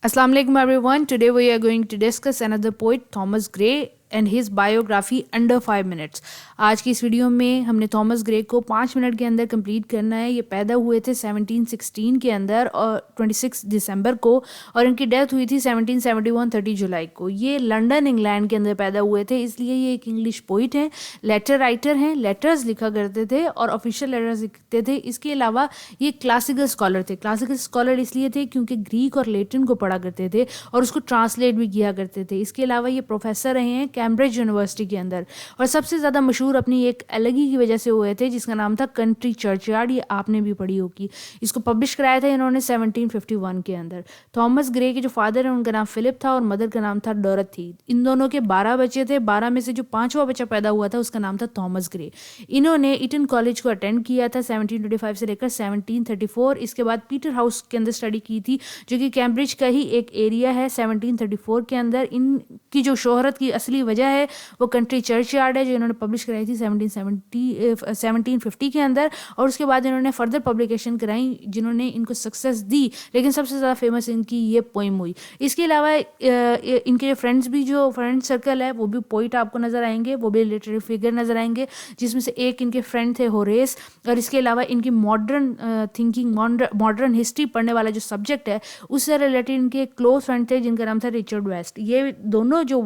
Assalamu alaikum everyone. Today we are going to discuss another poet, Thomas Gray, and his biography under 5 minutes. آج کی اس video میں ہم نے Thomas گرے کو 5 minute کے اندر کمپلیٹ کرنا ہے. یہ پیدا ہوئے تھے 1716 کے اندر اور 26 دسمبر کو، اور ان کی ڈیتھ ہوئی تھی 1771 30 جولائی کو. یہ لنڈن انگلینڈ کے اندر پیدا ہوئے تھے، اس لیے یہ ایک انگلش پوئٹ ہیں، لیٹر رائٹر ہیں، لیٹرز لکھا کرتے تھے اور آفیشیل لیٹرز لکھتے تھے. اس کے علاوہ یہ کلاسیکل اسکالر تھے. کلاسیکل اسکالر اس لیے تھے کیونکہ گریک اور لیٹن کو پڑھا کرتے تھے اور اس کو ٹرانسلیٹ بھی کیا کرتے تھے. اس کے علاوہ یہ پروفیسر رہے ہیں کیمبرج یونیورسٹی کے اندر، اور سب سے زیادہ مشہور اپنی ایک الگی کی وجہ سے ہوئے تھے جس کا نام تھا کنٹری چرچ یارڈ. یہ آپ نے بھی پڑھی ہوگی. اس کو پبلش کرایا تھا انہوں نے 1751 کے اندر. تھامس گرے کے جو فادر ہیں ان کا نام فلپ تھا اور مدر کا نام تھا ڈورتھی. ان دونوں کے 12 بچے تھے. 12 میں سے جو 5واں بچہ پیدا ہوا تھا اس کا نام تھا تھامس گرے. انہوں نے ایٹن کالج کو اٹینڈ کیا تھا 1725 سے لے کر 1734. اس کے بعد پیٹر ہاؤس کے اندر اسٹڈی کی تھی جو کہ کیمبرج کا ہی ایک ایریا ہے 1734 کے اندر. ان کی جو شہرت کی اصلی وجہ ہے وہ کنٹری چرچ یارڈ ہے جو انہوں نے پبلش کرائی تھی 1750 کے اندر. اور اس کے بعد انہوں نے فردر پبلیکیشن کرائیں جنہوں نے ان کو سکسیس دی، لیکن سب سے زیادہ فیمس ان کی یہ پوئم ہوئی. اس کے علاوہ ان کے فرینڈس بھی، جو فرینڈ سرکل ہے وہ بھی پوئٹ آپ کو نظر آئیں گے، وہ بھی لٹریری فگر نظر آئیں گے، جس میں سے ایک ان کے فرینڈ تھے ہوریس. اور اس کے علاوہ ان کی ماڈرن تھنکنگ، ماڈرن ہسٹری پڑھنے والا جو سبجیکٹ ہے اس سے ریلیٹڈ ان کے کلوز فرینڈ تھے جن کا نام تھا رچرڈ ویسٹ. یہ دونوں جو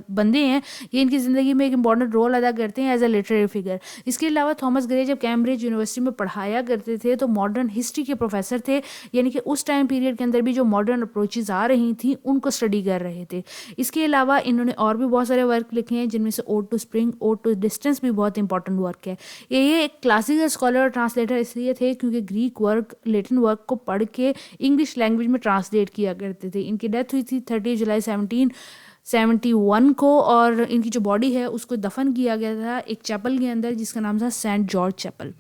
بندے ہیں یہ ان کی زندگی میں ایک امپورٹنٹ رول ادا کرتے ہیں ایز اے لٹریری فگر. اس کے علاوہ تھامس گرے جب کیمبرج یونیورسٹی میں پڑھایا کرتے تھے تو ماڈرن ہسٹری کے پروفیسر تھے، یعنی کہ اس ٹائم پیریڈ کے اندر بھی جو ماڈرن اپروچز آ رہی تھیں ان کو اسٹڈی کر رہے تھے. اس کے علاوہ انہوں نے اور بھی بہت سارے ورک لکھے ہیں جن میں سے اوڈ ٹو اسپرنگ، اوڈ ٹو ڈسٹینس بھی بہت امپورٹنٹ ورک ہے. یہ ایک کلاسیکل اسکالر اور ٹرانسلیٹر اس لیے تھے کیونکہ گریک ورک، لیٹن ورک کو پڑھ کے انگلش لینگویج میں ٹرانسلیٹ کیا کرتے تھے. ان کی ڈیتھ ہوئی تھی 30 جولائی 1771 کو، اور ان کی جو باڈی ہے اس کو دفن کیا گیا تھا ایک چیپل کے اندر جس کا نام تھا سینٹ جارج چیپل.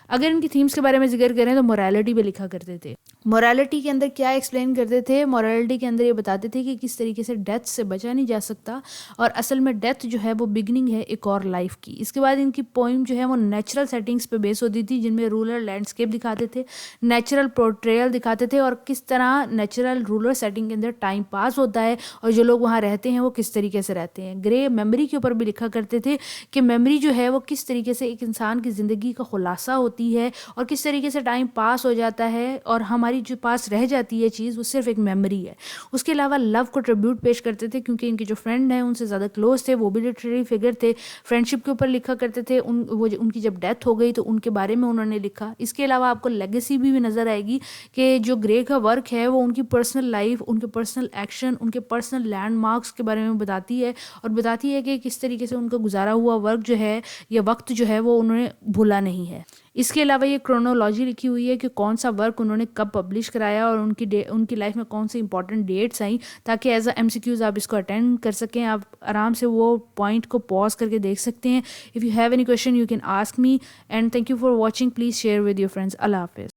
اگر ان کی تھیمز کے بارے میں ذکر کریں تو مورالٹی پہ لکھا کرتے تھے. مورالٹی کے اندر کیا ایکسپلین کرتے تھے؟ مورالٹی کے اندر یہ بتاتے تھے کہ کس طریقے سے ڈیتھ سے بچا نہیں جا سکتا، اور اصل میں ڈیتھ جو ہے وہ بگننگ ہے ایک اور لائف کی. اس کے بعد ان کی پوئم جو ہے وہ نیچرل سیٹنگز پہ بیس ہوتی تھی جن میں رورل لینڈسکیپ دکھاتے تھے، نیچرل پورٹریل دکھاتے تھے، اور کس طرح نیچرل رورل سیٹنگ کے اندر ٹائم پاس ہوتا ہے اور جو لوگ وہاں رہتے ہیں وہ کس طریقے سے رہتے ہیں. گرے میموری کے اوپر بھی لکھا کرتے تھے کہ میموری جو ہے وہ کس طریقے سے ایک انسان کی زندگی کا خلاصہ ہوتی ہے اور کس طریقے سے ٹائم پاس ہو جاتا ہے اور ہماری جو پاس رہ جاتی ہے چیز وہ صرف ایک میموری ہے. اس کے علاوہ لو کو ٹریبیوٹ پیش کرتے تھے کیونکہ ان کے جو فرینڈ ہیں ان سے زیادہ کلوز تھے، وہ بھی لٹریری فگر تھے. فرینڈشپ کے اوپر لکھا کرتے تھے. ان کی جب ڈیتھ ہو گئی تو ان کے بارے میں انہوں نے لکھا. اس کے علاوہ آپ کو لیگیسی بھی نظر آئے گی کہ جو گرے کا ورک ہے وہ ان کی پرسنل لائف، ان کے پرسنل ایکشن، ان کے پرسنل لینڈ مارکس کے بارے میں بتاتی ہے، اور بتاتی ہے کہ کس طریقے سے ان کا گزارا ہوا ورک جو ہے یا وقت جو ہے وہ انہوں نے بھولا نہیں ہے. اس کے علاوہ یہ کرونولوجی لکھی ہوئی ہے کہ کون سا ورک انہوں نے کب پبلش کرایا اور ان کی لائف میں کون سی امپورٹنٹ ڈیٹس آئیں، تاکہ as a M C Qs آپ اس کو اٹینڈ کر سکیں. آپ آرام سے وہ پوائنٹ کو پاز کر کے دیکھ سکتے ہیں. If you have any question you can ask me, and thank you for watching. Please share with your friends. اللہ حافظ.